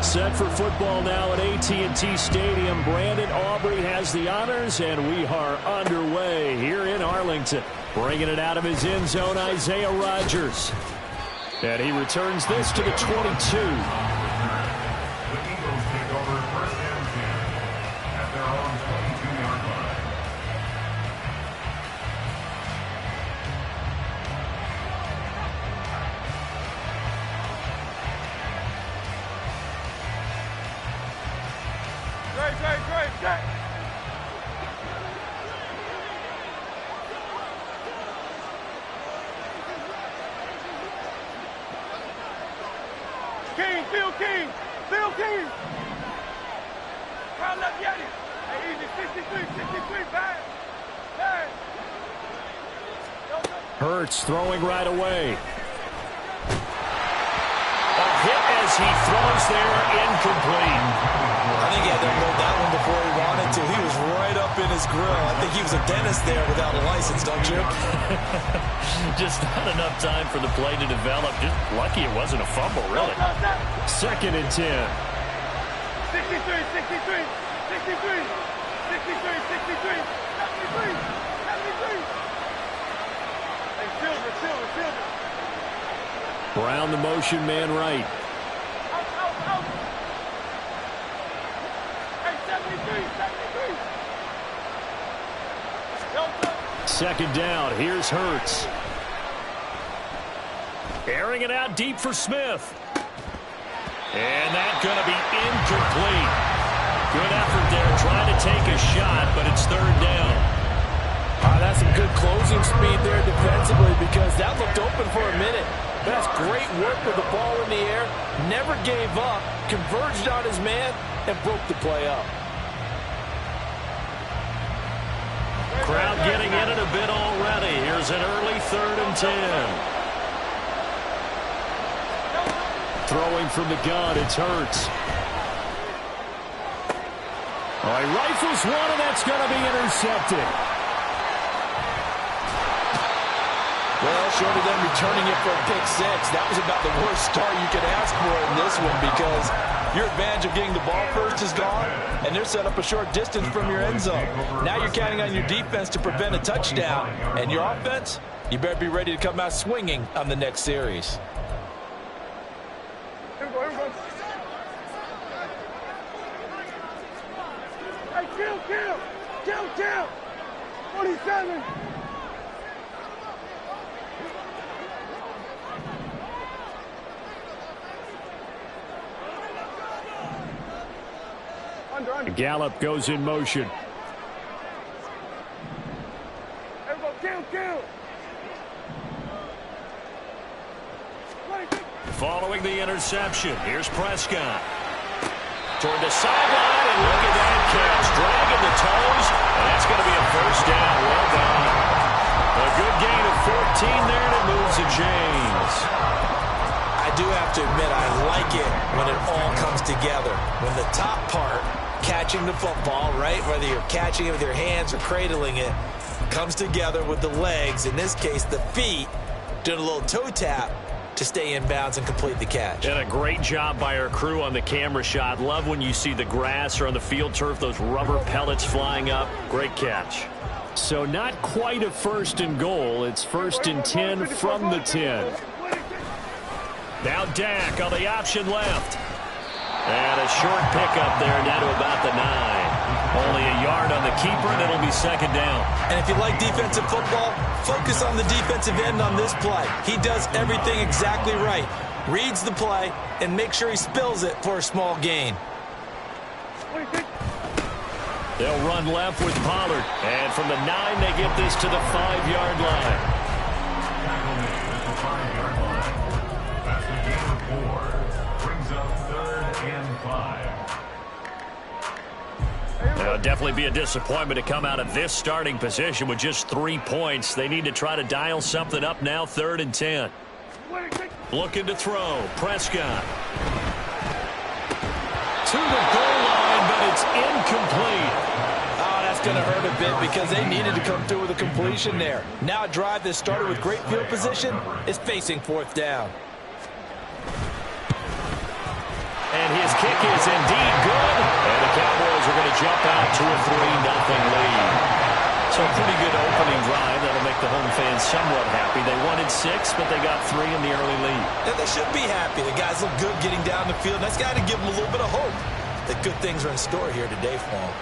Set for football now at AT&T Stadium. Brandon Aubrey has the honors, and we are underway here in Arlington. Bringing it out of his end zone, Isaiah Rodgers. And he returns this to the 22. Hurts throwing right away. A hit as he throws there, incomplete. I think he had to hold that one before he wanted to. He was right up in his grill. I think he was a dentist there without a license, don't you? Just not enough time for the play to develop. Just lucky it wasn't a fumble, really. 2nd and 10. 63, 63, 63, 63, 63, 73, 73. Brown the motion man right. Second down. Here's Hurts. Airing it out deep for Smith. And that's going to be incomplete. Good effort there trying to take a shot, but it's 3rd down. That's some good closing speed there defensively because that looked open for a minute. That's great work with the ball in the air. Never gave up, converged on his man, and broke the play up. Crowd getting in it a bit already. Here's an early 3rd and 10. Throwing from the gun, it's Hurts. He rifles one, and that's going to be intercepted. Well, short of them returning it for a pick 6, that was about the worst start you could ask for in this one because your advantage of getting the ball first is gone, and they're set up a short distance from your end zone. Now you're counting on your defense to prevent a touchdown, and your offense, you better be ready to come out swinging on the next series. Hey, kill! 47! Gallup goes in motion. Kill! Following the interception, here's Prescott. Toward the sideline, and look at that catch. Dragging the toes, and that's going to be a 1st down. Well done. A good gain of 14 there, and it moves the chains. I do have to admit, I like it when it all comes together. When the top part, catching the football, right, whether you're catching it with your hands or cradling it, comes together with the legs, in this case the feet, doing a little toe tap to stay in bounds and complete the catch. And a great job by our crew on the camera shot. Love when you see the grass or on the field turf, those rubber pellets flying up. Great catch. So not quite a 1st and goal. It's 1st and 10 from the 10. Now Dak on the option left. And a short pickup there down to about the 9. Only a yard on the keeper, and it'll be 2nd down. And if you like defensive football, focus on the defensive end on this play. He does everything exactly right. Reads the play and makes sure he spills it for a small gain. They'll run left with Pollard. And from the 9, they get this to the 5-yard line. It'll definitely be a disappointment to come out of this starting position with just 3 points. They need to try to dial something up now, 3rd and 10. Looking to throw. Prescott. To the goal line, but it's incomplete. Oh, that's going to hurt a bit because they needed to come through with a completion there. Now a drive that started with great field position is facing 4th down. And his kick is indeed good. And the Cowboys are going to jump out to a 3-0 lead. So a pretty good opening drive. That'll make the home fans somewhat happy. They wanted 6, but they got 3 in the early lead. And they should be happy. The guys look good getting down the field. That's got to give them a little bit of hope that good things are in store here today for them.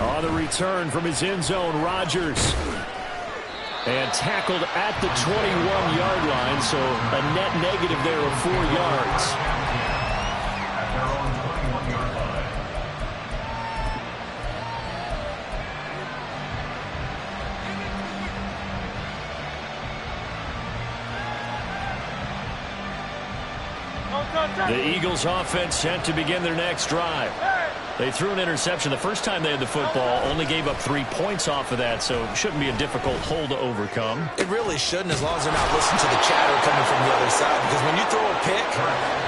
On the return from his end zone, Rodgers. And tackled at the 21-yard line, so a net negative there of 4 yards. The Eagles offense set to begin their next drive. They threw an interception the first time they had the football, only gave up 3 points off of that, so it shouldn't be a difficult hole to overcome. It really shouldn't, as long as they're not listening to the chatter coming from the other side, because when you throw a pick,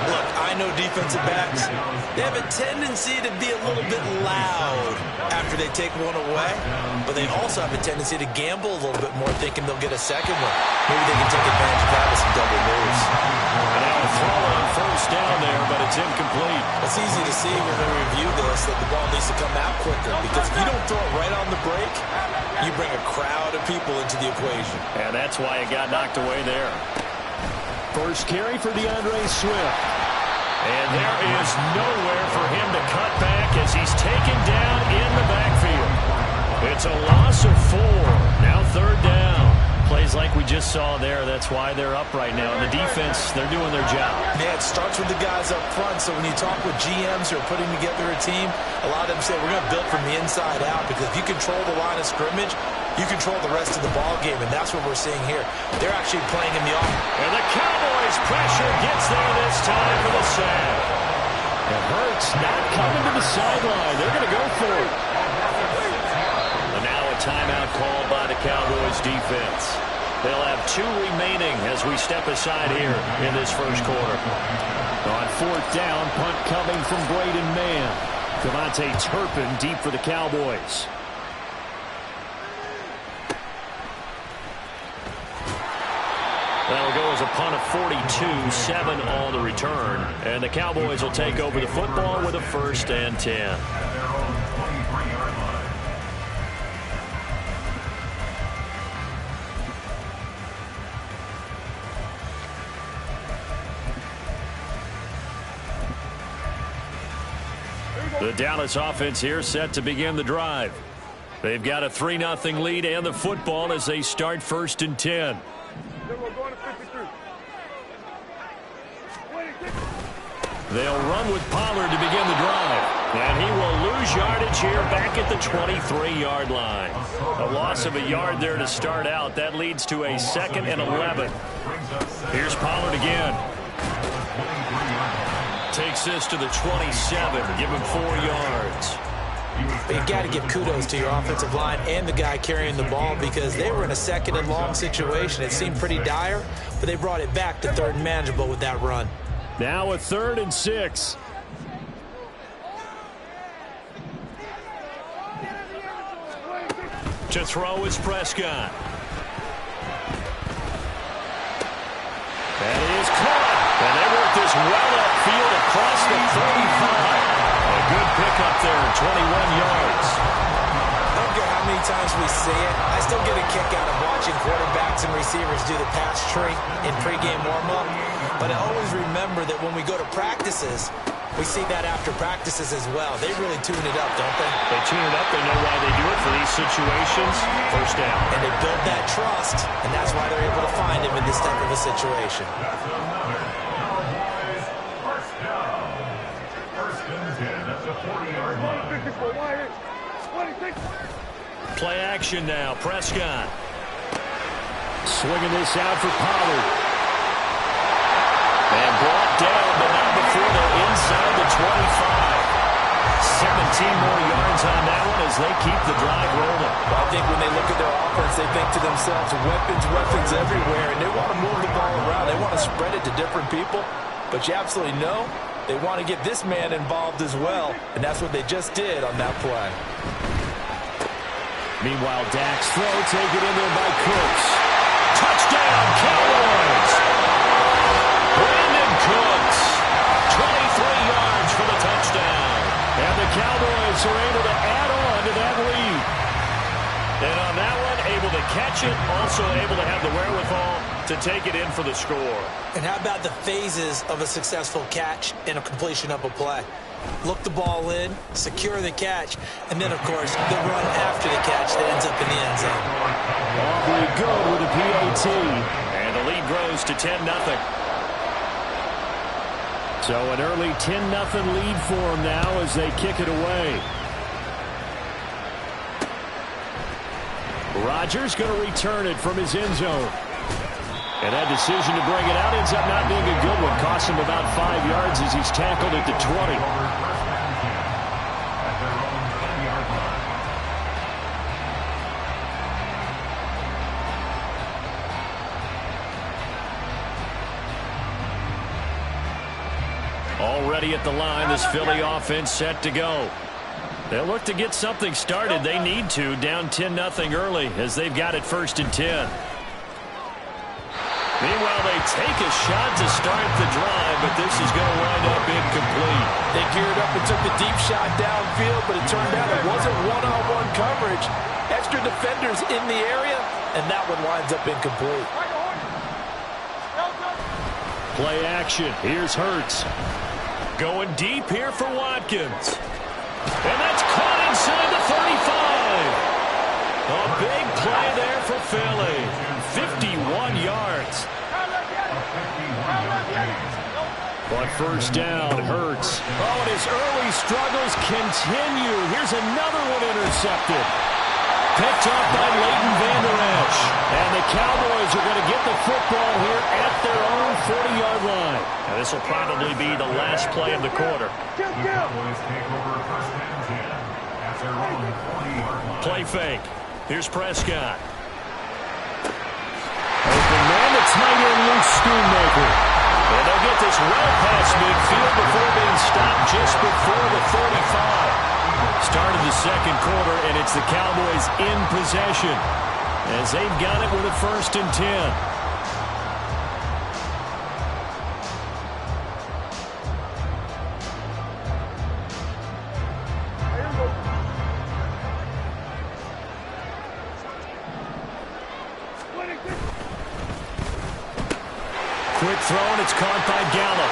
look, I know defensive backs, they have a tendency to be a little bit loud after they take one away, but they also have a tendency to gamble a little bit more, thinking they'll get a second one. Maybe they can take advantage of that with some double moves. And now a throw on first down there, but it's incomplete. It's easy to see when we review this that the ball needs to come out quicker, because if you don't throw it right on the break, you bring a crowd of people into the equation. And that's why it got knocked away there. First carry for DeAndre Swift. And there is nowhere for him to cut back as he's taken down in the backfield. It's a loss of 4. Now third down. Plays like we just saw there. That's why they're up right now. And the defense, they're doing their job. Yeah, it starts with the guys up front. So when you talk with GMs who are putting together a team, a lot of them say we're going to build from the inside out, because if you control the line of scrimmage, you control the rest of the ball game, and that's what we're seeing here. They're actually playing in the off. And the Cowboys' pressure gets there this time for the sack. And Hurts not coming to the sideline. They're going to go for it. And now a timeout called by the Cowboys defense. They'll have 2 remaining as we step aside here in this first quarter. On fourth down, punt coming from Braden Mann. Devontae Turpin deep for the Cowboys. That'll go as a punt of 42, 7 on the return. And the Cowboys will take over the football with a 1st and 10. The Dallas offense here set to begin the drive. They've got a 3-0 lead and the football as they start 1st and 10. They'll run with Pollard to begin the drive. And he will lose yardage here back at the 23-yard line. A loss of a yard there to start out. That leads to a 2nd and 11. Here's Pollard again. Takes this to the 27. Give him 4 yards. But you got to give kudos to your offensive line and the guy carrying the ball, because they were in a 2nd and long situation. It seemed pretty dire, but they brought it back to 3rd and manageable with that run. Now a 3rd and 6. To throw is Prescott. That is caught. And they work this well upfield across the 35. A good pickup there, 21 yards. I don't care how many times we see it, I still get a kick out of watching quarterbacks and receivers do the pass tree in pregame warm-up. But I always remember that when we go to practices, we see that after practices as well. They really tune it up, don't they? They tune it up. They know why they do it for these situations. 1st down. And they build that trust, and that's why they're able to find him in this type of a situation. Play action now. Prescott. Swinging this out for Pollard. And brought down, but not before they're inside the 25. 17 more yards on that one as they keep the drive rolling. Well, I think when they look at their offense, they think to themselves, weapons everywhere, and they want to move the ball around. They want to spread it to different people, but you absolutely know they want to get this man involved as well, and that's what they just did on that play. Meanwhile, Dak's throw taken in there by Cooks. Touchdown, Cowboys! Brandon Cooks, 23 yards. catch it, also able to have the wherewithal to take it in for the score. And how about the phases of a successful catch and a completion of a play? Look the ball in, secure the catch, and then, of course, the run after the catch that ends up in the end zone. Awfully good with a PAT. And the lead grows to 10-0. So an early 10-0 lead for them now as they kick it away. Rodgers going to return it from his end zone. And that decision to bring it out ends up not being a good one. Costs him about 5 yards as he's tackled at the 20. Already at the line, this Philly offense set to go. They'll look to get something started. They need to, down 10-0 early as they've got it 1st and 10. Meanwhile, they take a shot to start the drive, but this is going to wind up incomplete. They geared up and took the deep shot downfield, but it turned out it wasn't one-on-one coverage. Extra defenders in the area, and that one winds up incomplete. Play action. Here's Hurts. Going deep here for Watkins. And that's caught inside the 35. A big play there for Philly. 51 yards. But first down, Hurts. Oh, and his early struggles continue. Here's another one intercepted. Picked up by Leighton Vander Esch. And the Cowboys are going to get the football here at their own 40-yard line. Now, this will probably be the last play of the quarter. Play fake. Here's Prescott. Open man, the tight end, Luke Schoonmaker. And they'll get this well past midfield before being stopped just before the 35. Start of the second quarter, and it's the Cowboys in possession as they've got it with a 1st and 10. Quick throw, and it's caught by Gallup.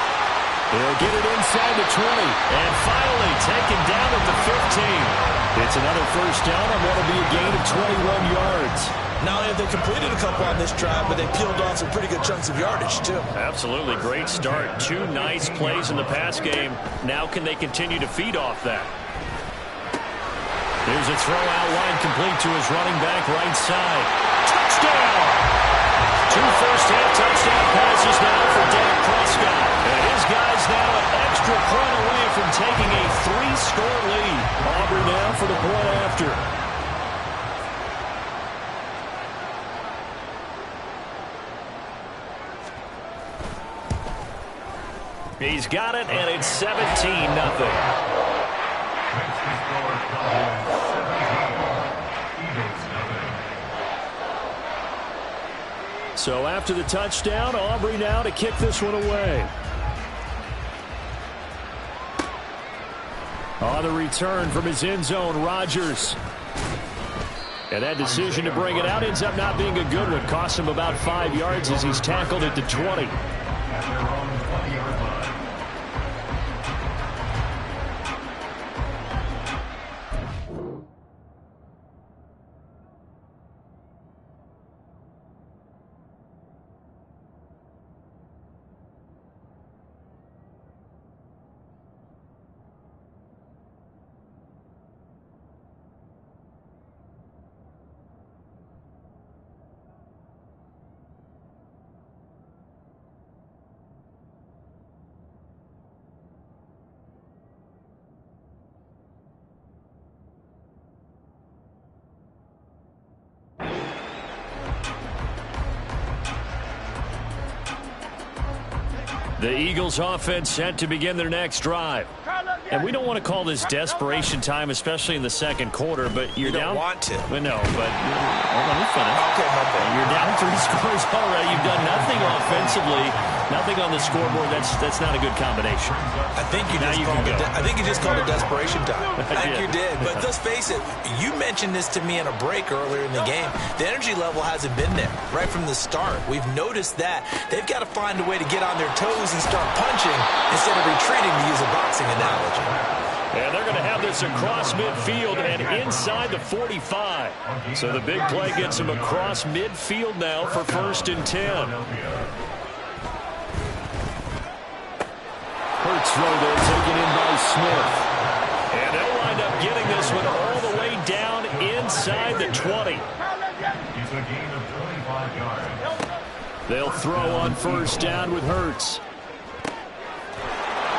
He'll get it inside the 20, and finally taken down at the 15. It's another first down on what will be a gain of 21 yards. Not only have they completed a couple on this drive, but they peeled off some pretty good chunks of yardage, too. Absolutely. Great start. 2 nice plays in the pass game. Now can they continue to feed off that? Here's a throw out wide, complete to his running back right side. Touchdown! 2 first-half touchdown passes now for Dak Prescott. And his guys now an extra point away from taking a 3-score lead. Aubrey now for the point after. He's got it, and it's 17-0. So after the touchdown, Aubrey now to kick this one away. On the return from his end zone, Rodgers. And that decision to bring it out ends up not being a good one. Costs him about 5 yards as he's tackled at the 20. The Eagles offense set to begin their next drive. And we don't want to call this desperation time, especially in the second quarter, but you're down. You don't want to. Well, no, but let me finish. Okay, You're down 3 scores already. You've done nothing offensively, nothing on the scoreboard. That's not a good combination. I think you just called it desperation time. I think you did. But let's face it, you mentioned this to me in a break earlier in the game. The energy level hasn't been there right from the start. We've noticed that. They've got to find a way to get on their toes and start punching instead of retreating, to use a boxing analogy. And they're going to have this across midfield and inside the 45. So the big play gets them across midfield now for 1st and 10. Hurts throw there, taken in by Smith. And they'll wind up getting this one all the way down inside the 20. They'll throw on 1st down with Hurts.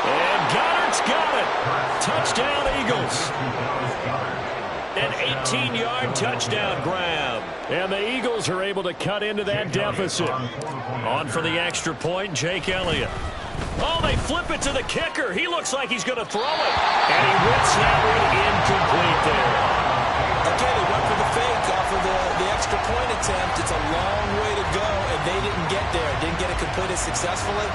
And Goddard's got it. Touchdown, Eagles. An 18-yard touchdown grab. And the Eagles are able to cut into that deficit. On for the extra point, Jake Elliott. Oh, they flip it to the kicker. He looks like he's going to throw it. And he whips that one incomplete there. Okay, they went for the fake off of the extra point attempt. It's a long way to go, and they didn't get there. Didn't get it completed successfully.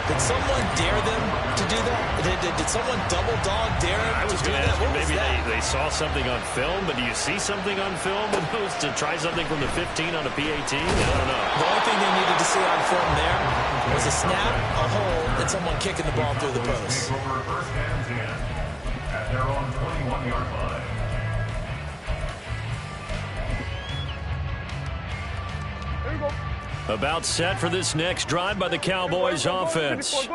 Did someone dare them to do that? Did someone double dog dare them to do that? Maybe they saw something on film, but do you see something on film to try something from the 15 on a PAT? I don't know. The only thing they needed to see on film there was a snap, a hole, and someone kicking the ball through the post. At their own 21-yard line. About set for this next drive by the Cowboys offense.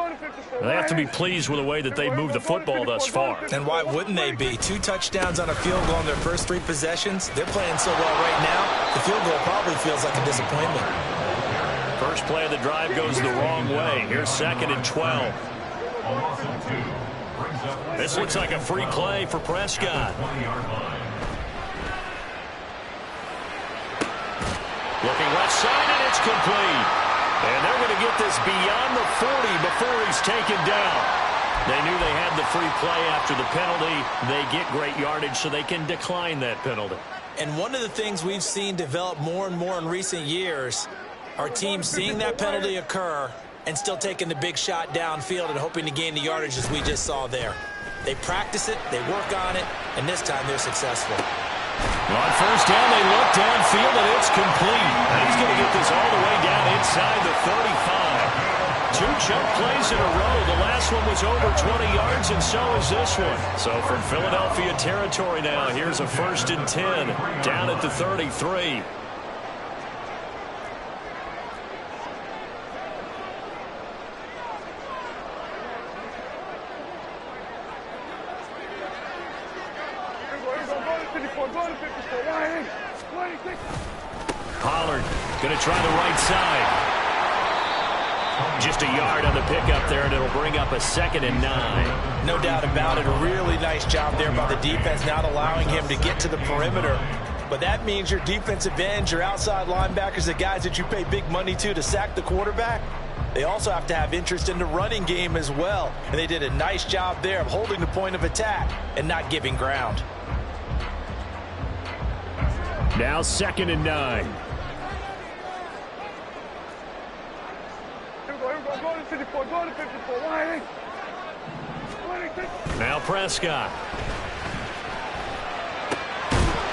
They have to be pleased with the way that they've moved the football thus far. And why wouldn't they be? 2 touchdowns on a field goal in their first 3 possessions. They're playing so well right now, the field goal probably feels like a disappointment. First play of the drive goes the wrong way. Here's 2nd and 12. This looks like a free play for Prescott. Looking left side, and it's complete. And they're going to get this beyond the 40 before he's taken down. They knew they had the free play after the penalty. They get great yardage, so they can decline that penalty. And one of the things we've seen develop more and more in recent years are teams seeing that penalty occur and still taking the big shot downfield and hoping to gain the yardage as we just saw there. They practice it, they work on it, and this time they're successful. On 1st down, they look downfield, and it's complete. And he's going to get this all the way down inside the 35. 2 jump plays in a row. The last one was over 20 yards, and so is this one. So from Philadelphia territory now, here's a 1st and 10 down at the 33. Pollard going to try the right side. Just a yard on the pickup there, and it'll bring up a 2nd and 9. No doubt about it. A really nice job there by the defense, not allowing him to get to the perimeter. But that means your defensive ends, your outside linebackers, the guys that you pay big money to sack the quarterback, they also have to have interest in the running game as well. And they did a nice job there of holding the point of attack and not giving ground. Now 2nd and 9. Now Prescott.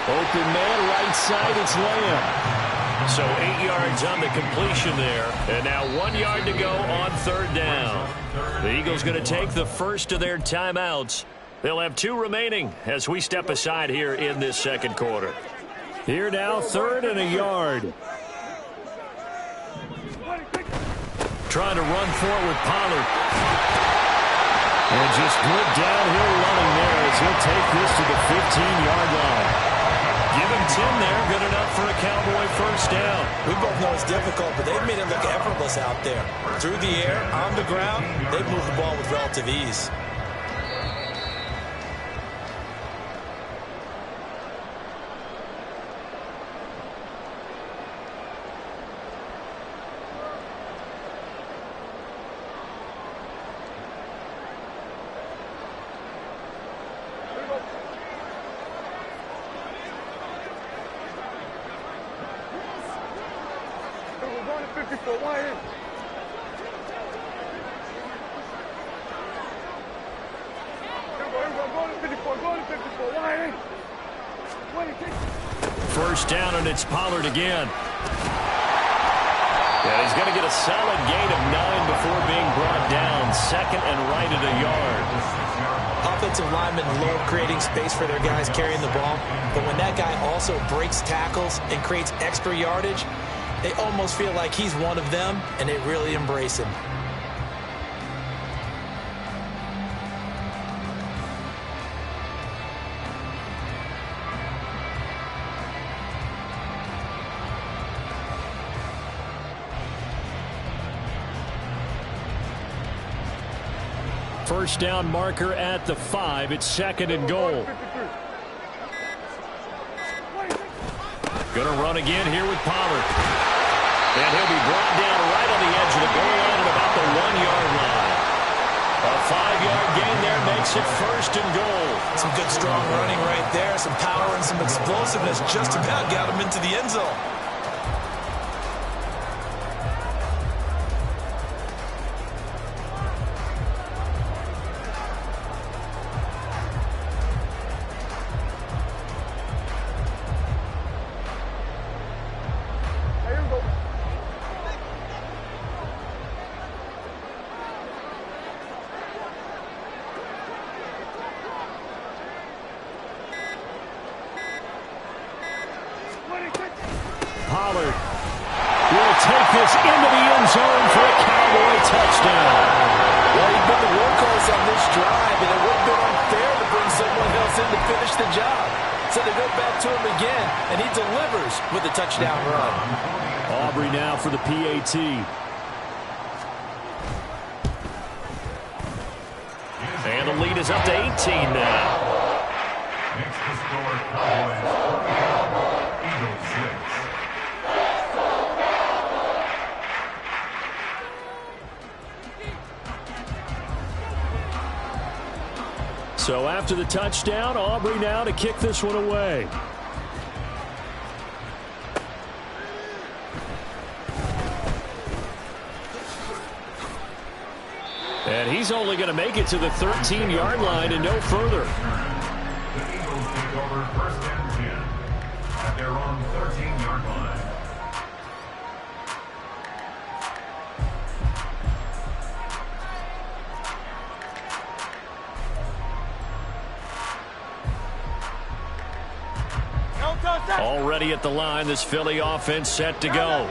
Open man, right side, it's Lamb. So 8 yards on the completion there. And now 1 yard to go on 3rd down. The Eagles going to take the first of their timeouts. They'll have 2 remaining as we step aside here in this 2nd quarter. Here now, 3rd and a yard. Trying to run for it with Pollard. And just good downhill running there as he'll take this to the 15-yard line. Give him 10 there, good enough for a Cowboy 1st down. We both know it's difficult, but they've made it look effortless out there. Through the air, on the ground, they've moved the ball with relative ease. Go to 54. Go to 54. Why ain't? First down, and it's Pollard again. And he's going to get a solid gain of 9 before being brought down. Second and right at a yard. Offensive linemen love creating space for their guys carrying the ball. But when that guy also breaks tackles and creates extra yardage, they almost feel like he's one of them, and they really embrace him. First down marker at the 5. It's second and goal. Going to run again here with Pollard. And he'll be brought down right on the edge of the goal line at about the 1-yard line. A 5-yard gain there makes it first and goal. Some good strong running right there. Some power and some explosiveness just about got him into the end zone. Pollard will take this into the end zone for a Cowboy touchdown. Well, he's been the workhorse on this drive, and it would have been unfair to bring someone else in to finish the job. So they go back to him again, and he delivers with a touchdown run. Aubrey now for the PAT. And the lead is up to 18 now. Next to score, Cowboys. Eagles 6. So after the touchdown, Aubrey now to kick this one away. And he's only going to make it to the 13-yard line and no further. The Eagles take over first and 10 at their own 13-yard line. Already at the line, this Philly offense set to go.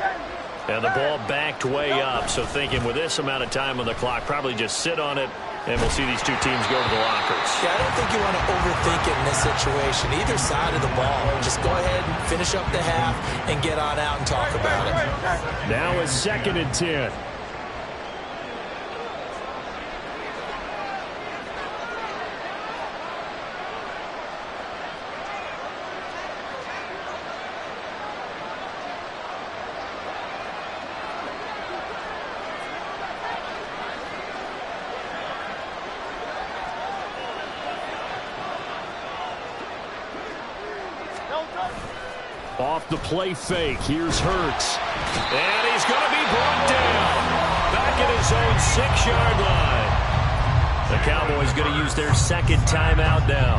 And the ball backed way up, so thinking with this amount of time on the clock, probably just sit on it, and we'll see these two teams go to the lockers. Yeah, I don't think you want to overthink it in this situation. Either side of the ball, just go ahead and finish up the half and get on out and talk about it. Now it's second and 10. Off the play fake, here's Hurts. And he's going to be brought down. Back at his own 6-yard line. The Cowboys going to use their second timeout now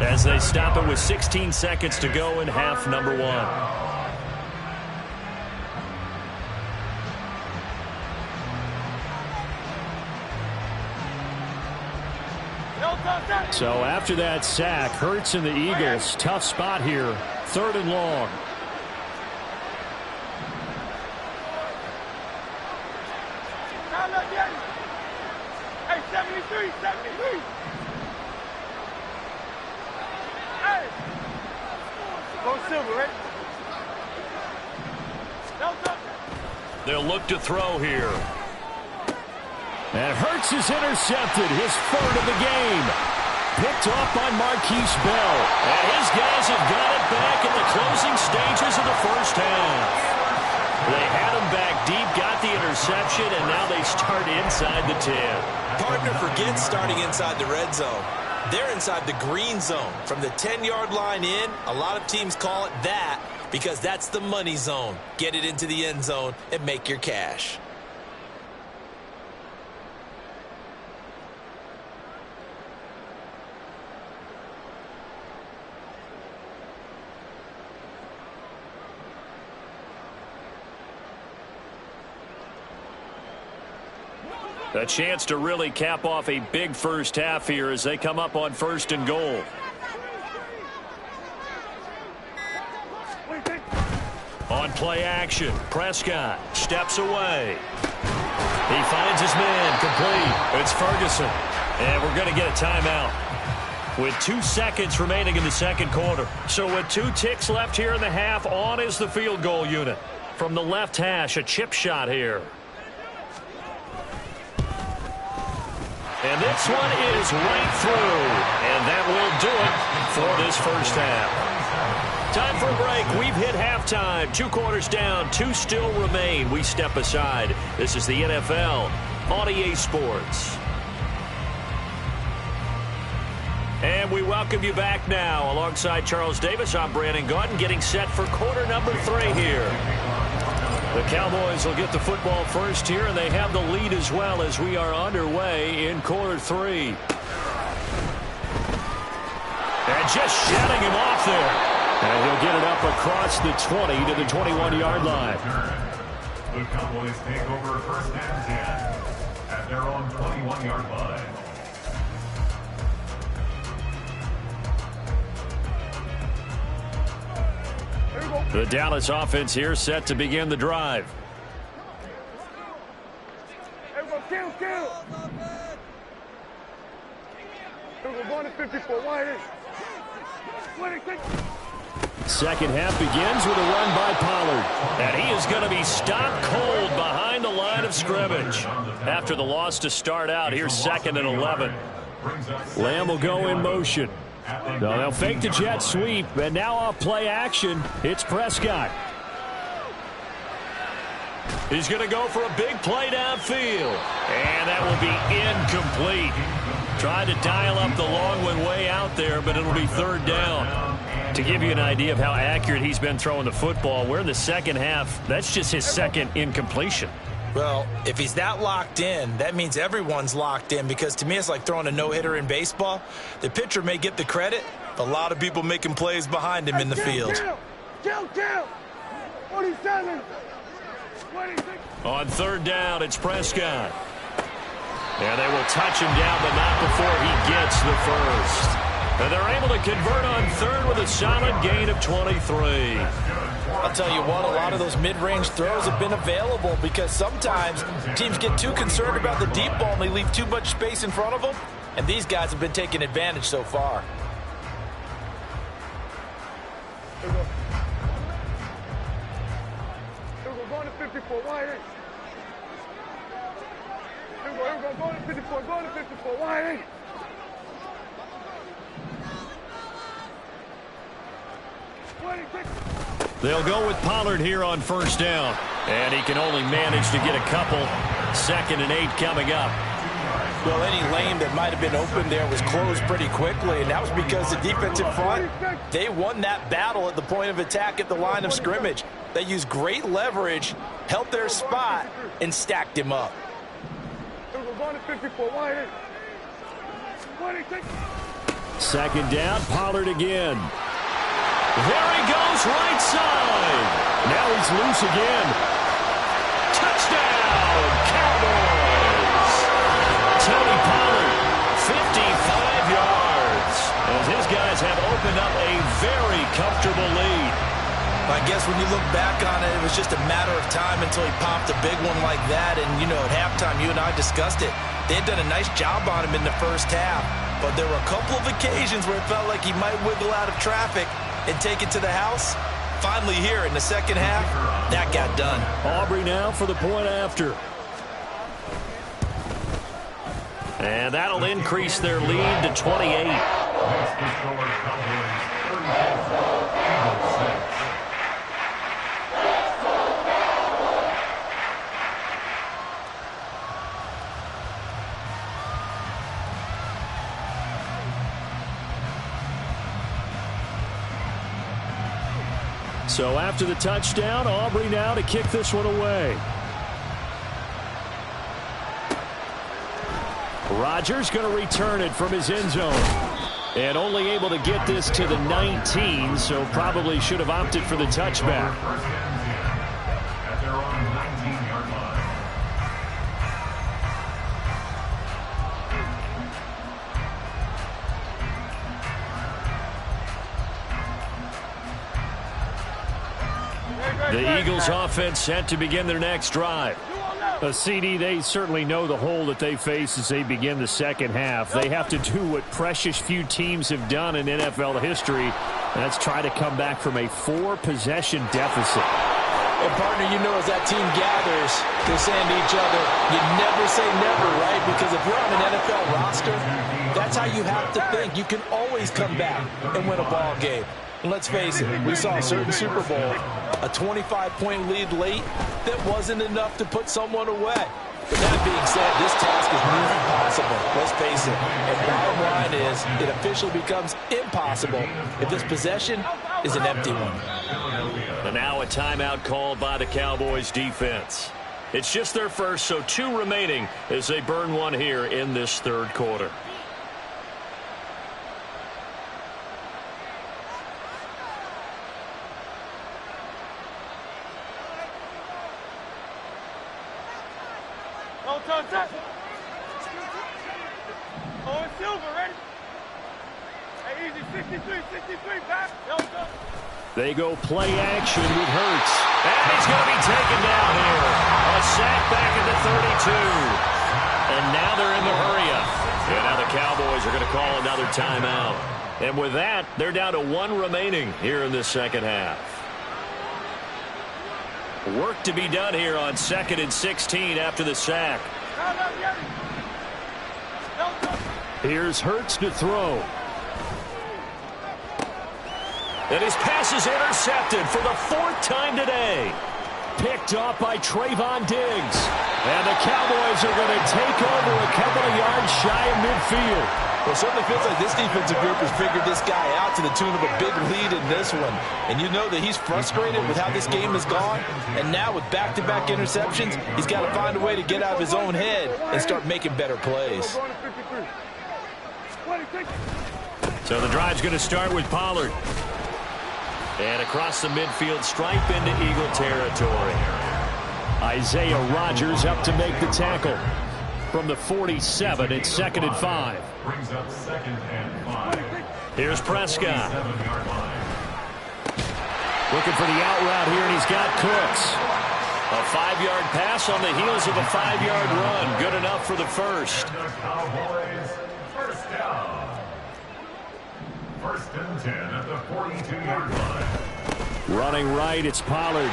as they stop it with 16 seconds to go in half number 1. So after that sack, Hurts and the Eagles, tough spot here. Third and long. Hey, 73, 73. Hey. Go Silver, right? They'll look to throw here. And Hurts is intercepted, his third of the game. Picked off by Marquise Bell. And his guys have got it back in the closing stages of the first half. They had him back deep, got the interception, and now they start inside the 10. Partner forgets starting inside the red zone. They're inside the green zone. From the 10-yard line in, a lot of teams call it that because that's the money zone. Get it into the end zone and make your cash. A chance to really cap off a big first half here as they come up on 1st and goal. On play action, Prescott steps away. He finds his man complete. It's Ferguson. And we're going to get a timeout with 2 seconds remaining in the second quarter. So with 2 ticks left here in the half, on is the field goal unit. From the left hash, a chip shot here. And this one is right through. And that will do it for this first half. Time for a break. We've hit halftime. 2 quarters down. 2 still remain. We step aside. This is the NFL on EA Sports. And we welcome you back now. Alongside Charles Davis, I'm Brandon Gaudin, getting set for quarter number 3 here. The Cowboys will get the football first here, and they have the lead as well as we are underway in quarter 3. And just shutting him off there. And he'll get it up across the 20 to the 21-yard line. The Cowboys take over 1st and 10 at their own 21-yard line. The Dallas offense here set to begin the drive. Second half begins with a run by Pollard. And he is going to be stopped cold behind the line of scrimmage. After the loss to start out, here's 2nd and 11. Lamb will go in motion. No, they'll fake the jet sweep, and now off play action, it's Prescott. He's going to go for a big play downfield, and that will be incomplete. Tried to dial up the long one way out there, but it'll be 3rd down. To give you an idea of how accurate he's been throwing the football, we're in the second half. That's just his 2nd incompletion. Well, if he's that locked in, that means everyone's locked in, because to me it's like throwing a no-hitter in baseball. The pitcher may get the credit, but a lot of people making plays behind him in the field. 47. On 3rd down, it's Prescott. And they will touch him down, but not before he gets the first. And they're able to convert on 3rd with a solid gain of 23. I'll tell you what, a lot of those mid-range throws have been available, because sometimes teams get too concerned about the deep ball and they leave too much space in front of them, and these guys have been taking advantage so far. Going to 54, wide eight. Going to 54, going to 54, wide eight. They'll go with Pollard here on 1st down. And he can only manage to get a couple. 2nd and 8 coming up. Well, any lane that might have been open there was closed pretty quickly, and that was because the defensive front, they won that battle at the point of attack at the line of scrimmage. They used great leverage, held their spot, and stacked him up. 2nd down, Pollard again. There he goes, right side. Now he's loose again. Touchdown, Cowboys. Tony Pollard, 55 yards. As his guys have opened up a very comfortable lead. I guess when you look back on it, it was just a matter of time until he popped a big one like that. And, you know, at halftime, you and I discussed it. They had done a nice job on him in the first half. But there were a couple of occasions where it felt like he might wiggle out of traffic and take it to the house. Finally here in the second half, that got done. Aubrey now for the point after. And that'll increase their lead to 28. So after the touchdown, Aubrey now to kick this one away. Rodgers going to return it from his end zone. And only able to get this to the 19, so probably should have opted for the touchback. The Eagles offense set to begin their next drive. A CD, they certainly know the hole that they face as they begin the second half. They have to do what precious few teams have done in NFL history. That's try to come back from a 4-possession deficit. And partner, you know, as that team gathers, they're saying to each other, you never say never, right? Because if you're on an NFL roster, that's how you have to think. You can always come back and win a ball game. And let's face it, we saw a certain Super Bowl, a 25-point lead late that wasn't enough to put someone away. But that being said, this task is nearly impossible. Let's face it. And bottom line is, it officially becomes impossible if this possession is an empty one. And now a timeout called by the Cowboys defense. It's just their first, so 2 remaining as they burn one here in this third quarter. Oh, it's Silver, ready? Hey, easy, 63, back. They go play action with Hurts. And he's going to be taken down here. A sack back at the 32. And now they're in the hurry-up. And now the Cowboys are going to call another timeout. And with that, they're down to 1 remaining here in the second half. Work to be done here on 2nd and 16 after the sack. Here's Hurts to throw. And his pass is intercepted for the 4th time today. Picked off by Trayvon Diggs. And the Cowboys are going to take over a couple of yards shy of midfield. Well, it certainly feels like this defensive group has figured this guy out to the tune of a big lead in this one. And you know that he's frustrated with how this game has gone. And now with back-to-back interceptions, he's got to find a way to get out of his own head and start making better plays. So the drive's going to start with Pollard. And across the midfield stripe into Eagle territory. Isaiah Rodgers up to make the tackle. From the 47, it's 2nd and 5. Brings up 2nd and 5. Here's Prescott. Looking for the out route here, and he's got Cooks. A 5-yard pass on the heels of a 5-yard run. Good enough for the first. The Cowboys, first down. 1st and 10 at the 42-yard line. Running right, it's Pollard.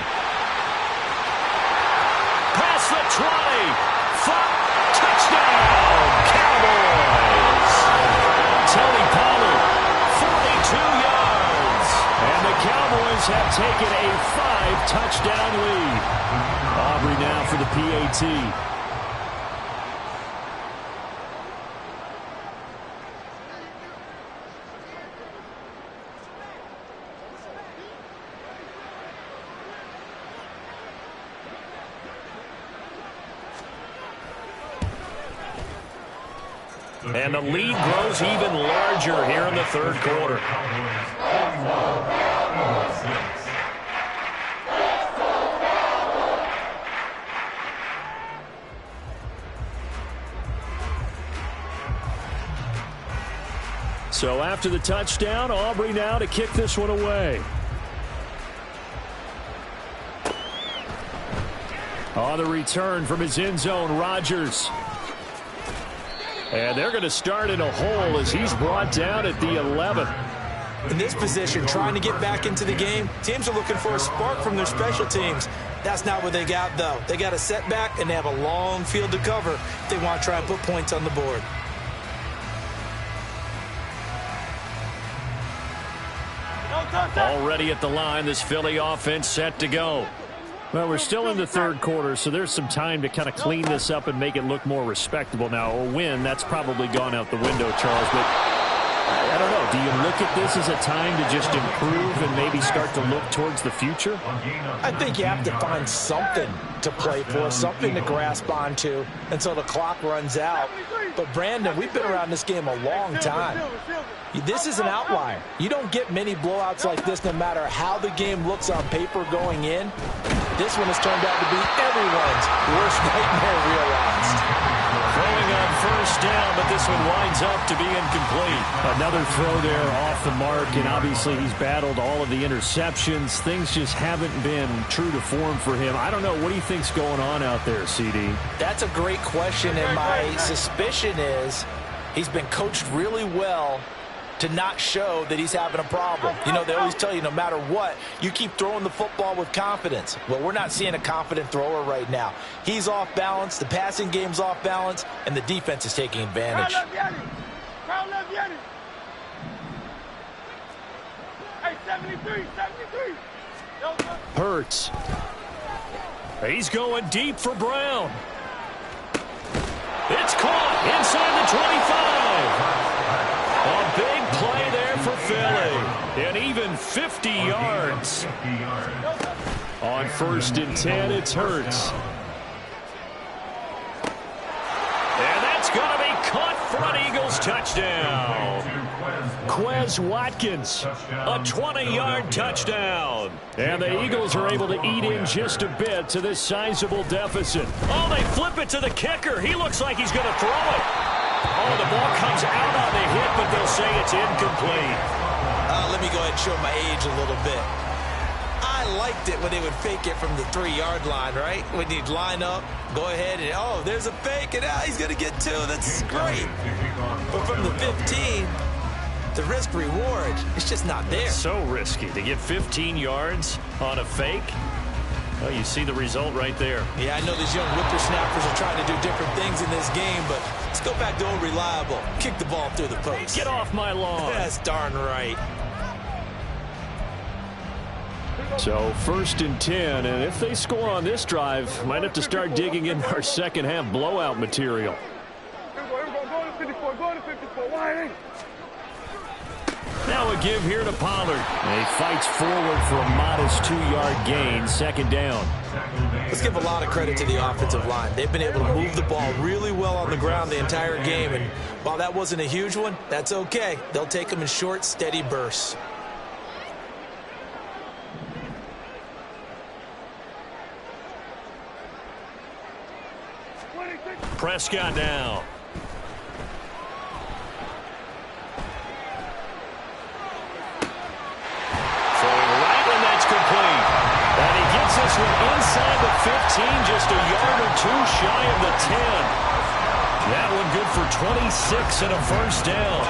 Past the 20. Touchdown, Cowboys. Tony Pollard, 42 yards. And the Cowboys have taken a 5-touchdown lead. Aubrey now for the PAT. And the lead grows even larger here in the third quarter. So after the touchdown, Aubrey now to kick this one away. On the return from his end zone, Rodgers. And they're going to start in a hole as he's brought down at the 11. In this position, trying to get back into the game, teams are looking for a spark from their special teams. That's not what they got, though. They got a setback, and they have a long field to cover if they want to try and put points on the board. Already at the line, this Philly offense set to go. Well, we're still in the third quarter, so there's some time to kind of clean this up and make it look more respectable now. A win, that's probably gone out the window, Charles. But I don't know. Do you look at this as a time to just improve and maybe start to look towards the future? I think you have to find something to play for, something to grasp onto until the clock runs out. But, Brandon, we've been around this game a long time. This is an outlier. You don't get many blowouts like this no matter how the game looks on paper going in. This one has turned out to be everyone's worst nightmare realized. Throwing on first down, but this one winds up to be incomplete. Another throw there off the mark, and obviously he's battled all of the interceptions. Things just haven't been true to form for him. I don't know. What do you think's going on out there, CD? That's a great question, and my suspicion is he's been coached really well to not show that he's having a problem. You know, they always tell you no matter what, you keep throwing the football with confidence. Well, we're not seeing a confident thrower right now. He's off balance, the passing game's off balance, and the defense is taking advantage. Hey, 73. Hurts. He's going deep for Brown. It's caught inside the 25. A big play there for Philly. And even 50 yards. On 1st and 10, it's Hurts. And that's going to be caught for an Eagles touchdown. Quez Watkins, a 20-yard touchdown. And the Eagles are able to eat in just a bit to this sizable deficit. Oh, they flip it to the kicker. He looks like he's going to throw it. Oh, the ball comes out on the hit, but they'll say it's incomplete. Let me go ahead and show my age a little bit. I liked it when they would fake it from the 3-yard line, right? When you'd line up, go ahead and, oh, there's a fake, and he's going to get 2. That's great. But from the 15, the risk-reward, it's just not there. It's so risky to get 15 yards on a fake. Well, you see the result right there. Yeah, I know these young whippersnappers are trying to do different things in this game, but let's go back to old reliable. Kick the ball through the post. Get off my lawn. That's darn right. So 1st and 10, and if they score on this drive, might have to start digging in our second half blowout material. Here we go. Go to 54. Go to 54. Why ain't? Now a give here to Pollard. And he fights forward for a modest 2-yard gain, 2nd down. Let's give a lot of credit to the offensive line. They've been able to move the ball really well on the ground the entire game, and while that wasn't a huge one, that's okay. They'll take them in short, steady bursts. Prescott now. Complete. And he gets this one inside the 15, just a yard or 2 shy of the 10. That one good for 26 and a 1st down.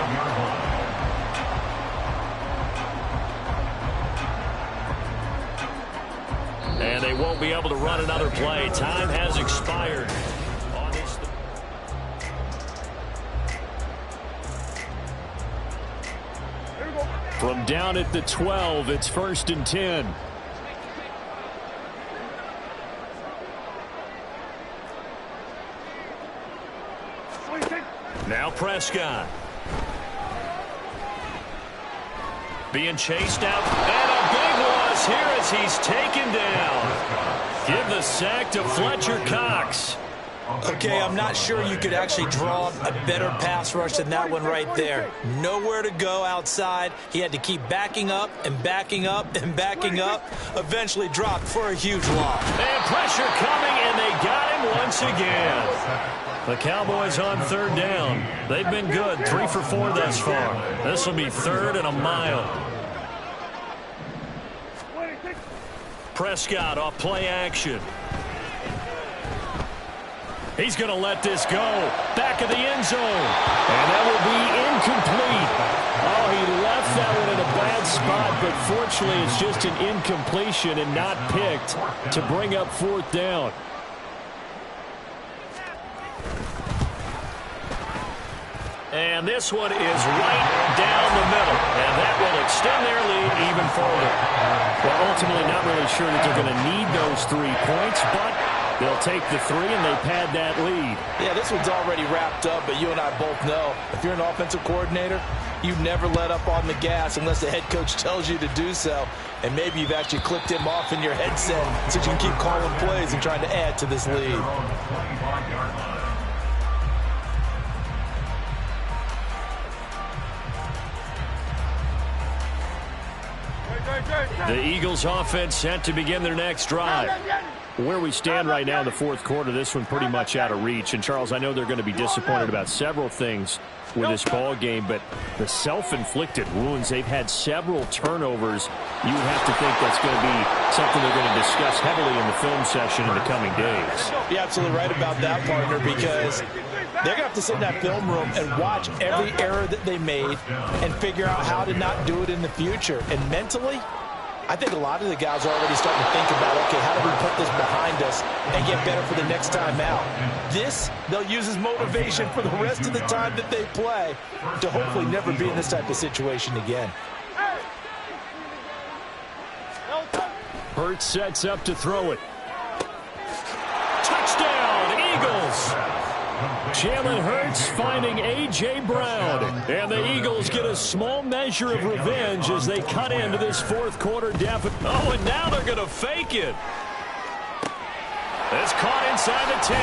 And they won't be able to run another play. Time has expired. From down at the 12, it's 1st and 10. Now Prescott. Being chased out. And a big loss here as he's taken down. Give the sack to Fletcher Cox. Okay, I'm not sure you could actually draw a better pass rush than that one right there. Nowhere to go outside. He had to keep backing up and backing up and backing up. Eventually dropped for a huge loss. And pressure coming, and they got him once again. The Cowboys on 3rd down. They've been good, 3 for 4 thus far. This will be 3rd and a mile. Prescott off play action. He's going to let this go. Back of the end zone. And that will be incomplete. Oh, he left that one in a bad spot, but fortunately it's just an incompletion and not picked to bring up 4th down. And this one is right down the middle. And that will extend their lead even further. Well, ultimately not really sure that they're going to need those 3 points, but they'll take the 3 and they pad that lead. Yeah, this one's already wrapped up, but you and I both know if you're an offensive coordinator, you never let up on the gas unless the head coach tells you to do so. And maybe you've actually clipped him off in your headset so you can keep calling plays and trying to add to this lead. The Eagles offense set to begin their next drive. Where we stand right now in the fourth quarter, this one pretty much out of reach. And, Charles, I know they're going to be disappointed about several things with this ball game, but the self-inflicted wounds, they've had several turnovers. You have to think that's going to be something they're going to discuss heavily in the film session in the coming days. You're absolutely right about that, partner, because they're going to have to sit in that film room and watch every error that they made and figure out how to not do it in the future. And mentally, I think a lot of the guys are already starting to think about, okay, how do we put this behind us and get better for the next time out? This, they'll use as motivation for the rest of the time that they play to hopefully never be in this type of situation again. Hurts sets up to throw it. Touchdown, Eagles! Jalen Hurts finding A.J. Brown. And the Eagles get a small measure of revenge as they cut into this fourth quarter deficit. Oh, and now they're going to fake it. It's caught inside the 10.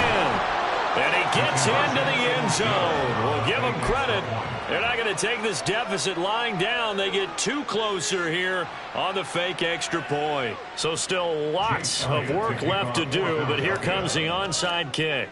And he gets into the end zone. We'll give them credit. They're not going to take this deficit lying down. They get too closer here on the fake extra point. So still lots of work left to do, but here comes the onside kick.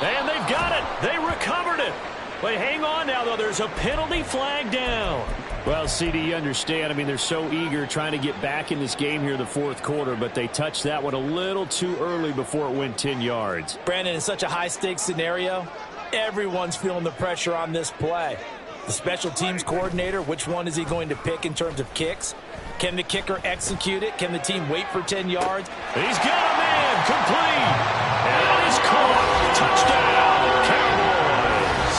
And they've got it. They recovered it. But hang on now, though. There's a penalty flag down. Well, CD, you understand. I mean, they're so eager trying to get back in this game here in the fourth quarter, but they touched that one a little too early before it went 10 yards. Brandon, in such a high-stakes scenario, everyone's feeling the pressure on this play. The special teams coordinator, which one is he going to pick in terms of kicks? Can the kicker execute it? Can the team wait for 10 yards? He's got a man complete. And he's caught. Touchdown, Cowboys.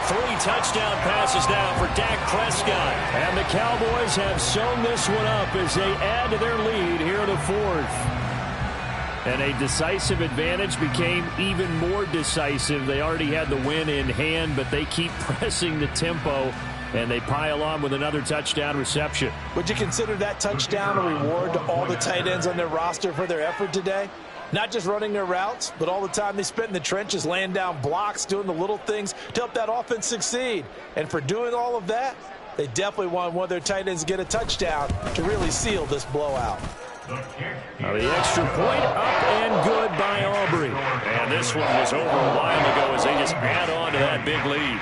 3 touchdown passes now for Dak Prescott. And the Cowboys have sewn this one up as they add to their lead here in the fourth. And a decisive advantage became even more decisive. They already had the win in hand, but they keep pressing the tempo, and they pile on with another touchdown reception. Would you consider that touchdown a reward to all the tight ends on their roster for their effort today? Not just running their routes, but all the time they spent in the trenches, laying down blocks, doing the little things to help that offense succeed. And for doing all of that, they definitely want one of their tight ends to get a touchdown to really seal this blowout. The extra point up and good by Aubrey. And this one was over a while ago as they just add on to that big lead.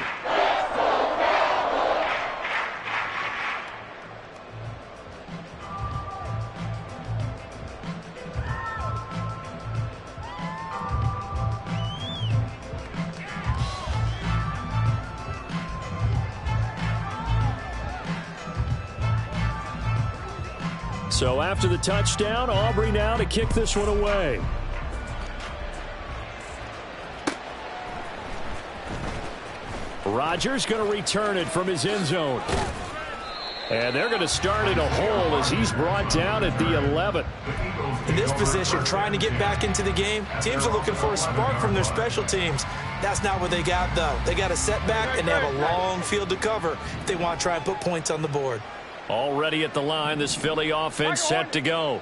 So after the touchdown, Aubrey now to kick this one away. Rodgers going to return it from his end zone. And they're going to start in a hole as he's brought down at the 11. In this position, trying to get back into the game, teams are looking for a spark from their special teams. That's not what they got, though. They got a setback, and they have a long field to cover if they want to try and put points on the board. Already at the line, this Philly offense set to go.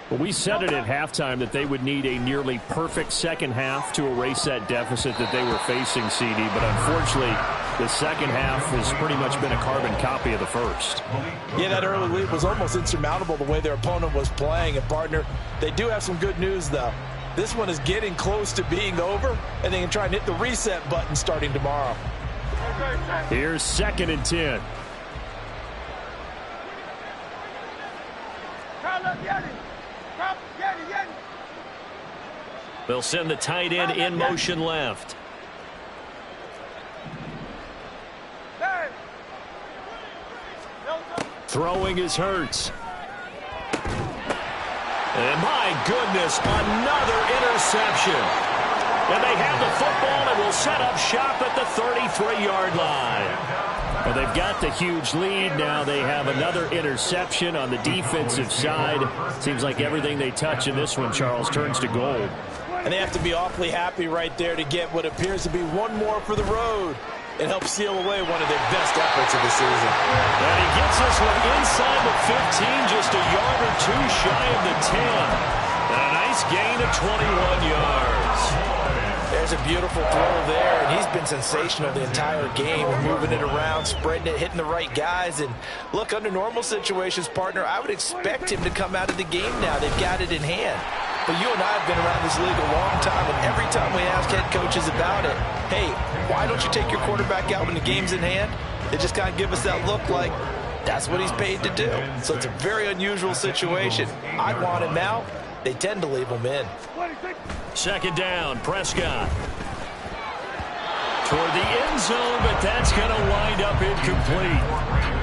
Well, we said it at halftime that they would need a nearly perfect second half to erase that deficit that they were facing, CD. But unfortunately, the second half has pretty much been a carbon copy of the first. Yeah, that early lead was almost insurmountable the way their opponent was playing. And, partner, they do have some good news, though. This one is getting close to being over, and they can try and hit the reset button starting tomorrow. Here's 2nd and 10. They'll send the tight end in motion left. Throwing is Hurts. And my goodness, another interception. And they have the football and will set up shop at the 33-yard line. Well, they've got the huge lead. Now they have another interception on the defensive side. Seems like everything they touch in this one, Charles, turns to gold. And they have to be awfully happy right there to get what appears to be one more for the road and help seal away one of their best efforts of the season. And he gets this one inside the 15, just a yard or two shy of the 10. And a nice gain of 21 yards. There's There's a beautiful throw there, and he's been sensational the entire game, moving it around, spreading it, hitting the right guys. And look, under normal situations, partner, I would expect him to come out of the game now. They've got it in hand. But you and I have been around this league a long time, and every time we ask head coaches about it, hey, why don't you take your quarterback out when the game's in hand? They just kind of give us that look like that's what he's paid to do. So it's a very unusual situation. I'd want him out. They tend to leave him in. Second down, Prescott. Toward the end zone, but that's going to wind up incomplete.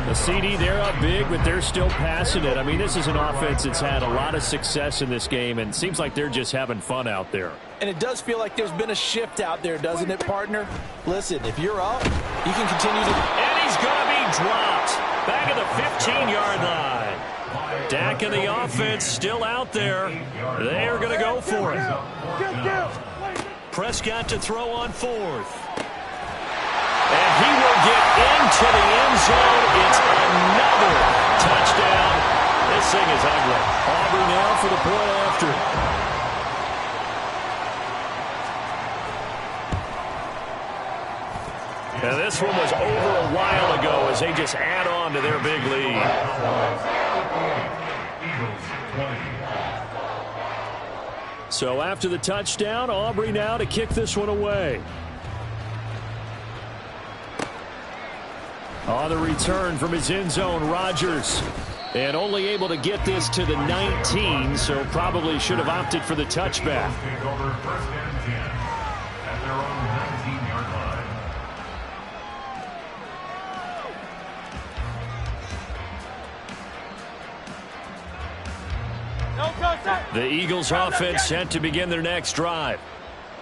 The CD, they're up big, but they're still passing it. I mean, this is an offense that's had a lot of success in this game, and it seems like they're just having fun out there. And it does feel like there's been a shift out there, doesn't it, partner? Listen, if you're up, you can continue to... And he's going to be dropped back at the 15-yard line. Dak and the offense still out there. They are going to go for it. Prescott to throw on fourth. And he will get into the end zone. It's another touchdown. This thing is ugly. Aubrey now for the point after. And this one was over a while ago as they just add on to their big lead. So after the touchdown, Aubrey now to kick this one away. On the return from his end zone, Rodgers. And only able to get this to the 19, so probably should have opted for the touchback. The Eagles offense set to begin their next drive.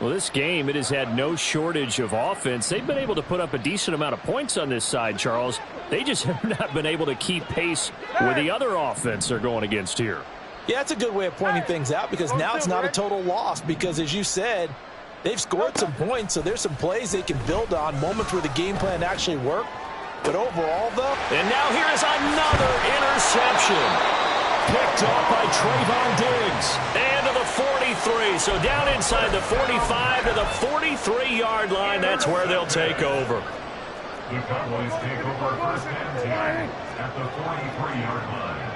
Well, this game, it has had no shortage of offense. They've been able to put up a decent amount of points on this side, Charles. They just have not been able to keep pace with the other offense they're going against here. Yeah, that's a good way of pointing things out because now it's not a total loss because, as you said, they've scored some points, so there's some plays they can build on, moments where the game plan actually worked. But overall, though... And now here is another interception. Picked off by Trayvon Diggs. And to the 43. So down inside the 45 to the 43-yard line. That's where they'll take over. The Cowboys take over first and 10 at the 43-yard line.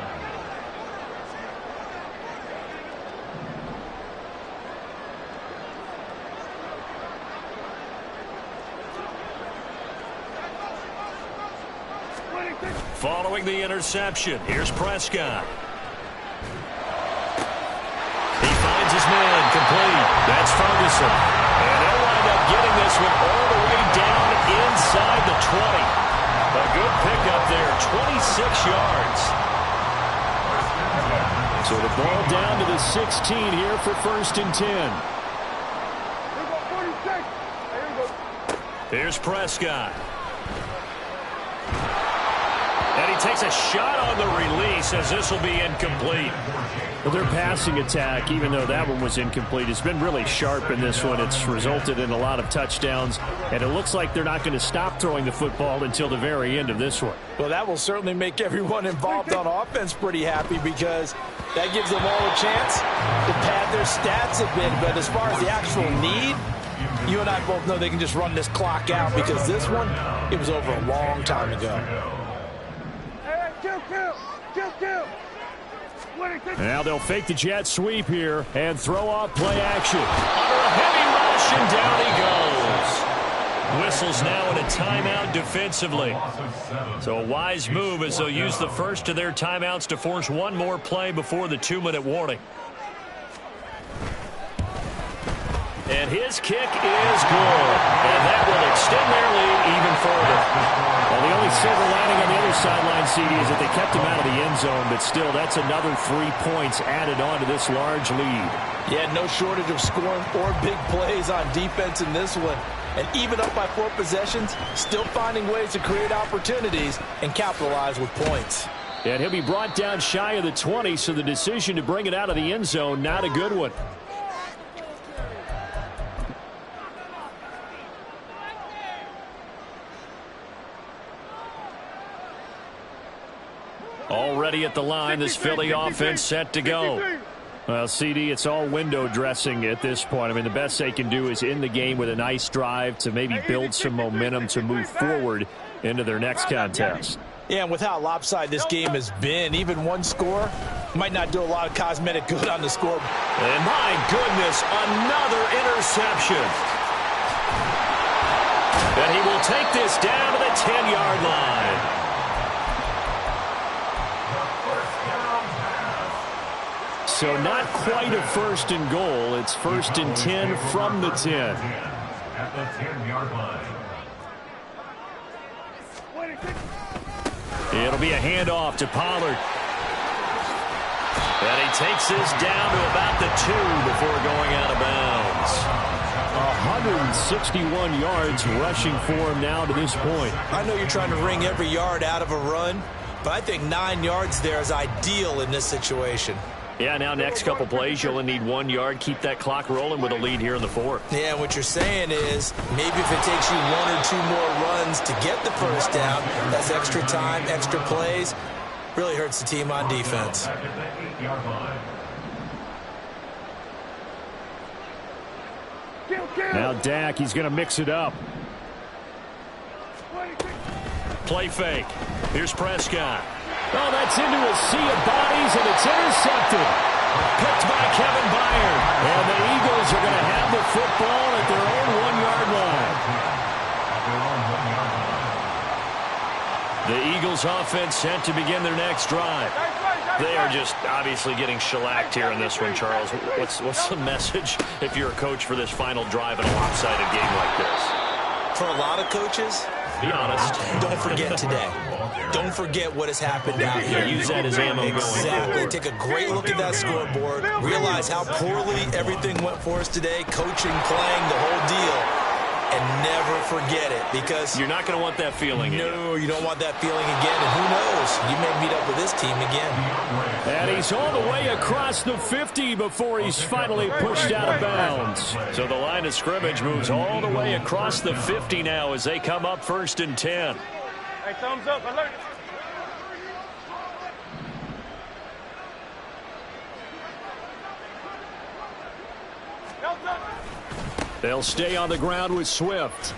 Following the interception, here's Prescott. He finds his man complete. That's Ferguson. And they'll wind up getting this one all the way down inside the 20. A good pickup there, 26 yards. So the ball down to the 16 here for first and 10. Here's Prescott. And he takes a shot on the release as this will be incomplete. Well, their passing attack, even though that one was incomplete, has been really sharp in this one. It's resulted in a lot of touchdowns, and it looks like they're not going to stop throwing the football until the very end of this one. Well, that will certainly make everyone involved on offense pretty happy because that gives them all a chance to pad their stats a bit. But as far as the actual need, you and I both know they can just run this clock out because this one, it was over a long time ago. Now they'll fake the jet sweep here and throw off play action. Under a heavy rush, and down he goes. Whistles now in a timeout defensively. So a wise move as they'll use the first of their timeouts to force one more play before the 2-minute warning. And his kick is good. And that will extend their lead even further. Well, the only silver lining on the other sideline, CD, is that they kept him out of the end zone. But still, that's another 3 points added on to this large lead. Yeah, no shortage of scoring 4 big plays on defense in this one. And even up by 4 possessions, still finding ways to create opportunities and capitalize with points. And he'll be brought down shy of the 20, so the decision to bring it out of the end zone, not a good one. Already at the line, this Philly offense set to go. Well, CD, it's all window dressing at this point. I mean, the best they can do is end the game with a nice drive to maybe build some momentum to move forward into their next contest. Yeah, and with how lopsided this game has been, even one score might not do a lot of cosmetic good on the scoreboard. And my goodness, another interception. And he will take this down to the 10-yard line. So not quite a first and goal. It's first and 10 from the 10. At the 10-yard line. It'll be a handoff to Pollard. And he takes this down to about the 2 before going out of bounds. 161 yards rushing for him now to this point. I know you're trying to wring every yard out of a run, but I think 9 yards there is ideal in this situation. Yeah, now next couple plays, you'll only need 1 yard. Keep that clock rolling with a lead here in the 4th. Yeah, what you're saying is maybe if it takes you 1 or 2 more runs to get the first down, that's extra time, extra plays. Really hurts the team on defense. Now Dak, he's going to mix it up. Play fake. Here's Prescott. Oh, that's into a sea of bodies, and it's intercepted. Picked by Kevin Byard. And the Eagles are going to have the football at their own 1-yard line. The Eagles offense set to begin their next drive. They are just obviously getting shellacked here in this one, Charles. What's the message if you're a coach for this final drive in a lopsided game like this? For a lot of coaches, be honest. Don't forget today. Don't forget what has happened out here. Use that as ammo going forward. Exactly. Take a great look at that scoreboard. Realize how poorly everything went for us today. Coaching, playing, the whole deal. And never forget it, because you're not going to want that feeling. No, you don't want that feeling again. And who knows? You may meet up with this team again. And he's all the way across the 50 before he's finally pushed out of bounds. So the line of scrimmage moves all the way across the 50 now as they come up first and 10. Hey, thumbs up, alert. They'll stay on the ground with Swift.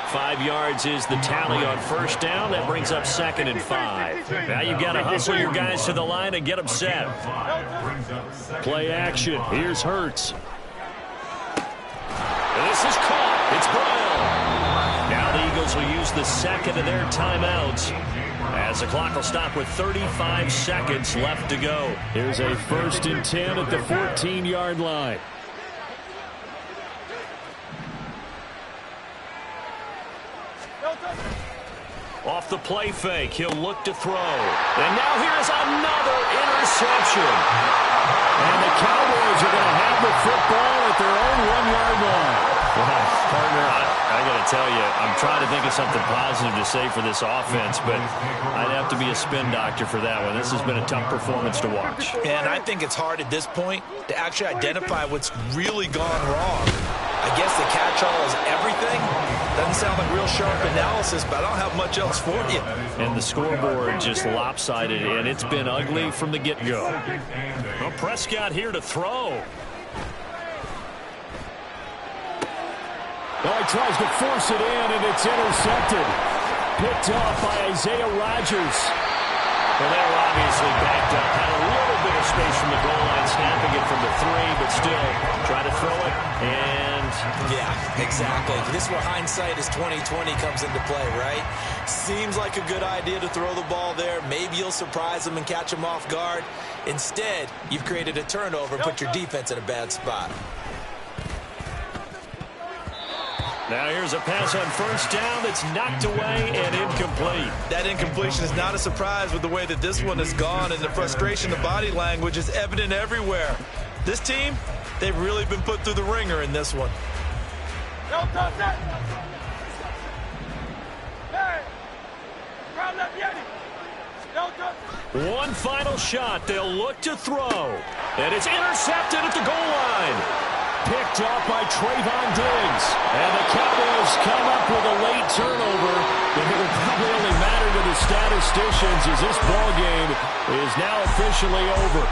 5 yards is the tally on first down. That brings up 2nd and 5. Now you've got to hustle your guys to the line and get them set. Play action. Here's Hurts. This is caught. It's Brown. Now the Eagles will use the second of their timeouts, as the clock will stop with 35 seconds left to go. Here's a first and 10 at the 14-yard line. Off the play fake, he'll look to throw. And now here's another interception. And the Cowboys are going to have the football at their own 1-yard line. Well, partner, I got to tell you, I'm trying to think of something positive to say for this offense, but I'd have to be a spin doctor for that one. This has been a tough performance to watch. And I think it's hard at this point to actually identify what's really gone wrong. I guess the catch-all is everything. Doesn't sound like real sharp analysis, but I don't have much else for you. And the scoreboard just lopsided, and it's been ugly from the get-go. Well, Prescott here to throw. Oh, he tries to force it in, and it's intercepted. Picked off by Isaiah Rodgers. Well, they were obviously backed up. Had a little bit of space from the goal line, snapping it from the 3, but still try to throw it. And yeah, exactly. This is where hindsight is 20/20 comes into play, right? Seems like a good idea to throw the ball there. Maybe you'll surprise them and catch them off guard. Instead, you've created a turnover and put your defense in a bad spot. Now here's a pass on first down that's knocked away and incomplete. That incompletion is not a surprise with the way that this one has gone, and the frustration, the body language is evident everywhere. This team, they've really been put through the ringer in this one. Don't touch that. Hey, round up Yeti. Don't touch. One final shot. They'll look to throw. And it's intercepted at the goal line. Picked off by Trayvon Diggs. And the Cowboys come up with a late turnover. But it will probably only matter to the statisticians as this ball game is now officially over.